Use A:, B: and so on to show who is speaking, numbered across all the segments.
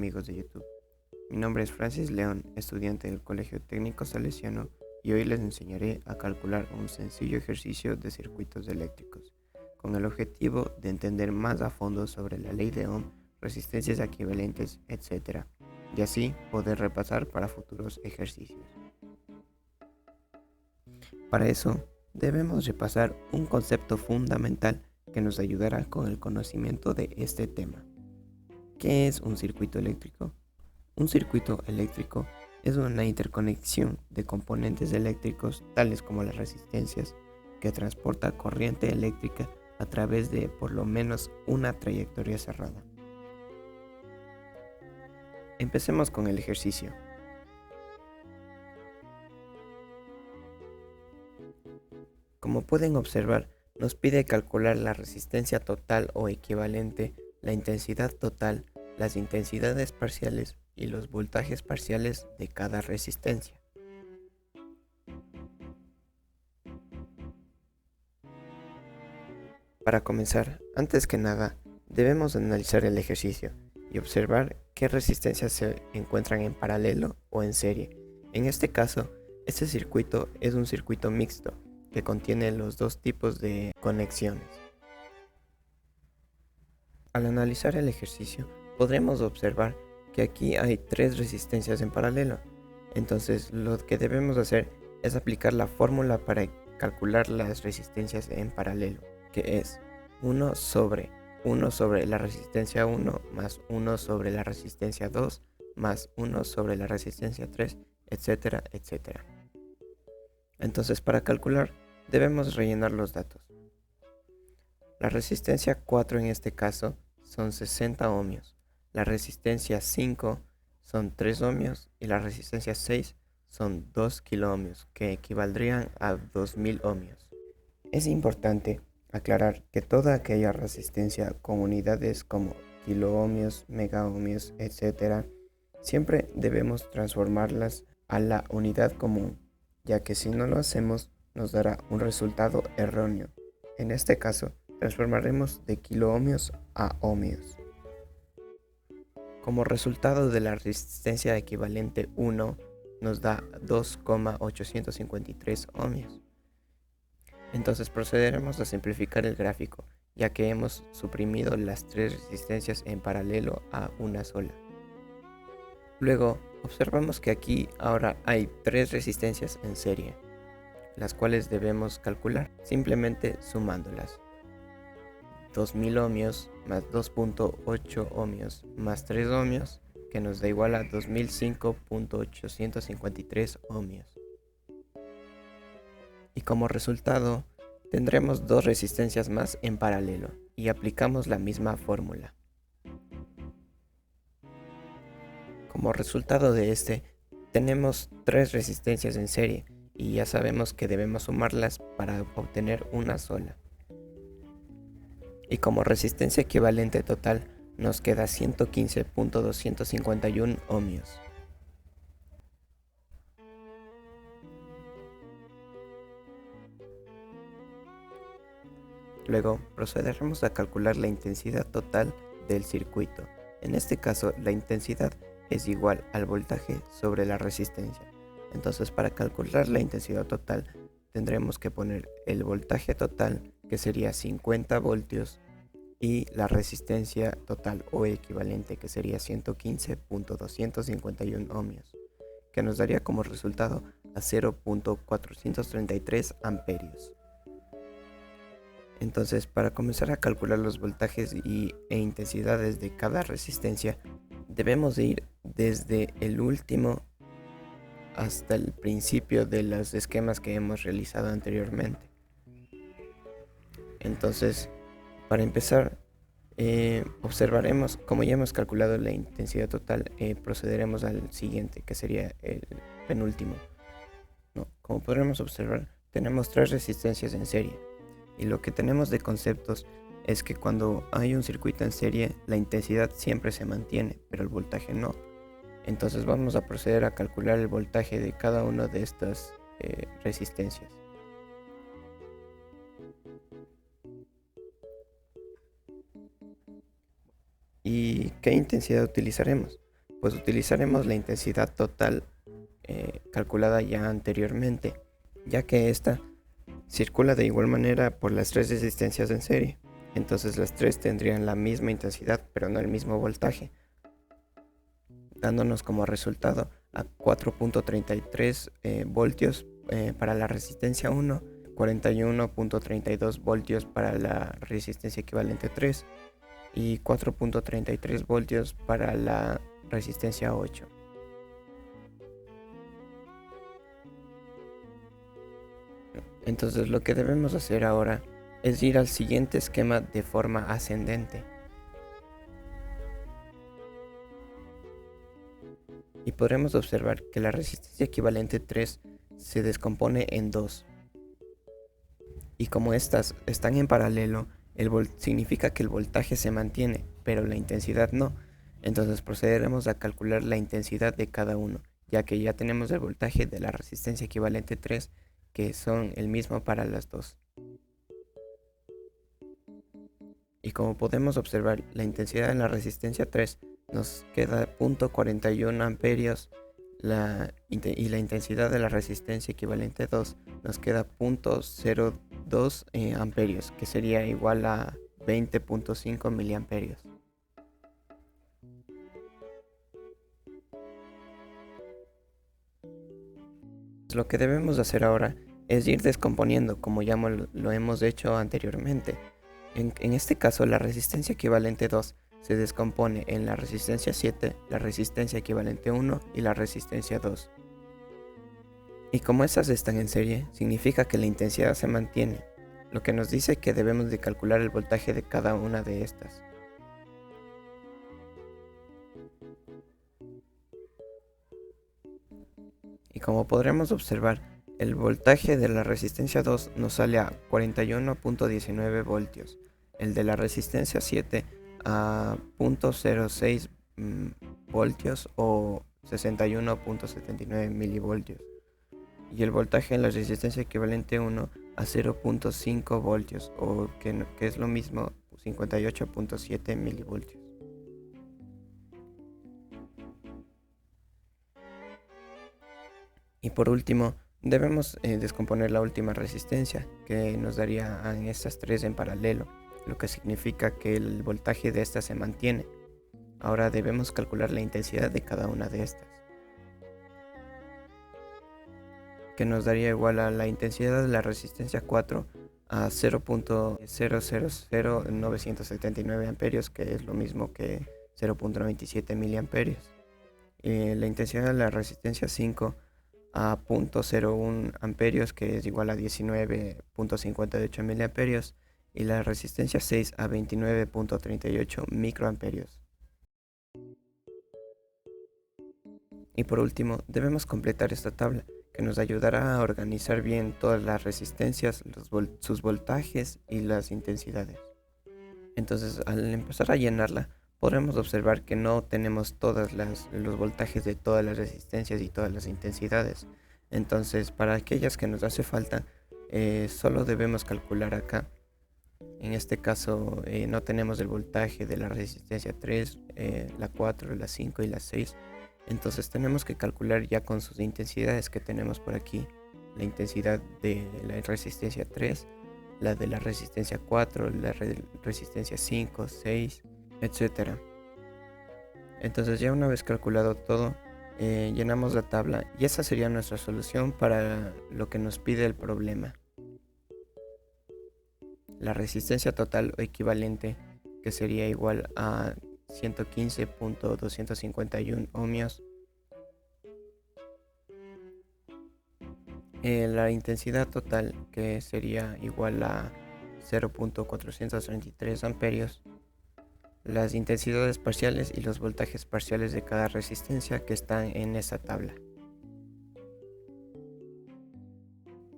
A: amigos de YouTube. Mi nombre es Francis León, estudiante del Colegio Técnico Salesiano, y hoy les enseñaré a calcular un sencillo ejercicio de circuitos eléctricos, con el objetivo de entender más a fondo sobre la ley de Ohm, resistencias equivalentes, etc., y así poder repasar para futuros ejercicios. Para eso, debemos repasar un concepto fundamental que nos ayudará con el conocimiento de este tema. ¿Qué es un circuito eléctrico? Un circuito eléctrico es una interconexión de componentes eléctricos tales como las resistencias que transporta corriente eléctrica a través de por lo menos una trayectoria cerrada. Empecemos con el ejercicio. Como pueden observar, nos pide calcular la resistencia total o equivalente, la intensidad total, las intensidades parciales y los voltajes parciales de cada resistencia. Para comenzar, antes que nada, debemos analizar el ejercicio y observar qué resistencias se encuentran en paralelo o en serie. En este caso, este circuito es un circuito mixto que contiene los dos tipos de conexiones. Al analizar el ejercicio, podremos observar que aquí hay tres resistencias en paralelo. Entonces, lo que debemos hacer es aplicar la fórmula para calcular las resistencias en paralelo, que es 1 sobre la resistencia 1 más 1 sobre la resistencia 2 más 1 sobre la resistencia 3, etcétera, etcétera. Entonces, para calcular, debemos rellenar los datos. La resistencia 4 en este caso son 60 ohmios, la resistencia 5 son 3 ohmios y la resistencia 6 son 2 kiloohmios, que equivaldrían a 2000 ohmios. Es importante aclarar que toda aquella resistencia con unidades como kiloohmios, megaohmios, etc., siempre debemos transformarlas a la unidad común, ya que si no lo hacemos nos dará un resultado erróneo. En este caso, transformaremos de kiloohmios a ohmios. Como resultado de la resistencia equivalente 1 nos da 2,853 ohmios. Entonces procederemos a simplificar el gráfico, ya que hemos suprimido las tres resistencias en paralelo a una sola. Luego, observamos que aquí ahora hay tres resistencias en serie, las cuales debemos calcular simplemente sumándolas. 2000 ohmios más 2.8 ohmios más 3 ohmios, que nos da igual a 2005.853 ohmios. Y como resultado, tendremos dos resistencias más en paralelo y aplicamos la misma fórmula. Como resultado de este, tenemos tres resistencias en serie y ya sabemos que debemos sumarlas para obtener una sola. Y como resistencia equivalente total nos queda 115.251 ohmios. Luego procederemos a calcular la intensidad total del circuito. En este caso, la intensidad es igual al voltaje sobre la resistencia. Entonces, para calcular la intensidad total, tendremos que poner el voltaje total, que sería 50 voltios, y la resistencia total o equivalente, que sería 115.251 ohmios, que nos daría como resultado a 0.433 amperios. Entonces, para comenzar a calcular los voltajes e intensidades de cada resistencia, debemos de ir desde el último hasta el principio de los esquemas que hemos realizado anteriormente. Entonces, para empezar, observaremos, como ya hemos calculado la intensidad total, procederemos al siguiente, que sería el penúltimo. Como podremos observar, tenemos tres resistencias en serie. Y lo que tenemos de conceptos es que cuando hay un circuito en serie, la intensidad siempre se mantiene, pero el voltaje no. Entonces vamos a proceder a calcular el voltaje de cada una de estas resistencias. ¿Y qué intensidad utilizaremos? Pues utilizaremos la intensidad total calculada ya anteriormente, ya que esta circula de igual manera por las tres resistencias en serie. Entonces las tres tendrían la misma intensidad pero no el mismo voltaje, dándonos como resultado a 4.33 voltios para la resistencia 1, 41.32 voltios para la resistencia equivalente 3 y 4.33 voltios para la resistencia 8. Entonces lo que debemos hacer ahora es ir al siguiente esquema de forma ascendente. Y podremos observar que la resistencia equivalente 3 se descompone en 2. Y como estas están en paralelo, significa que el voltaje se mantiene, pero la intensidad no. Entonces procederemos a calcular la intensidad de cada uno, ya que ya tenemos el voltaje de la resistencia equivalente 3, que son el mismo para las dos. Y como podemos observar, la intensidad de la resistencia 3 nos queda 0.41 amperios y la intensidad de la resistencia equivalente 2 nos queda 0.02 amperios, que sería igual a 20.5 miliamperios. Lo que debemos hacer ahora es ir descomponiendo como ya lo hemos hecho anteriormente. En este caso, la resistencia equivalente 2 se descompone en la resistencia 7, la resistencia equivalente 1 y la resistencia 2. Y como esas están en serie, significa que la intensidad se mantiene, lo que nos dice que debemos de calcular el voltaje de cada una de estas. Y como podremos observar, el voltaje de la resistencia 2 nos sale a 41.19 voltios, el de la resistencia 7 a 0.06 voltios o 61.79 milivoltios, y el voltaje en la resistencia equivalente 1 a 0.5 voltios o que es lo mismo 58.7 milivoltios. Y por último, debemos descomponer la última resistencia, que nos daría a estas tres en paralelo, lo que significa que el voltaje de estas se mantiene. Ahora debemos calcular la intensidad de cada una de estas, que nos daría igual a la intensidad de la resistencia 4 a 0.000979 amperios, que es lo mismo que 0.97 miliamperios. La intensidad de la resistencia 5 a 0.01 amperios, que es igual a 19.58 miliamperios, y la resistencia 6 a 29.38 microamperios. Y por último, debemos completar esta tabla, que nos ayudará a organizar bien todas las resistencias, sus voltajes y las intensidades. Entonces, al empezar a llenarla, podremos observar que no tenemos todos los voltajes de todas las resistencias y todas las intensidades. Entonces, para aquellas que nos hace falta, solo debemos calcular acá. En este caso, no tenemos el voltaje de la resistencia 3, la 4, la 5 y la 6. Entonces tenemos que calcular ya con sus intensidades que tenemos por aquí. La intensidad de la resistencia 3, la de la resistencia 4, la resistencia 5, 6, etc. Entonces ya una vez calculado todo, llenamos la tabla y esa sería nuestra solución para lo que nos pide el problema. La resistencia total o equivalente, que sería igual a 115.251 ohmios. La intensidad total, que sería igual a 0.433 amperios. Las intensidades parciales y los voltajes parciales de cada resistencia que están en esa tabla.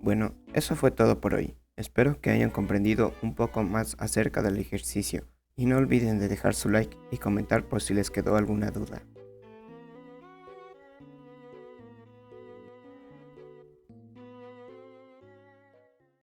A: Bueno, eso fue todo por hoy. Espero que hayan comprendido un poco más acerca del ejercicio y no olviden de dejar su like y comentar por si les quedó alguna duda.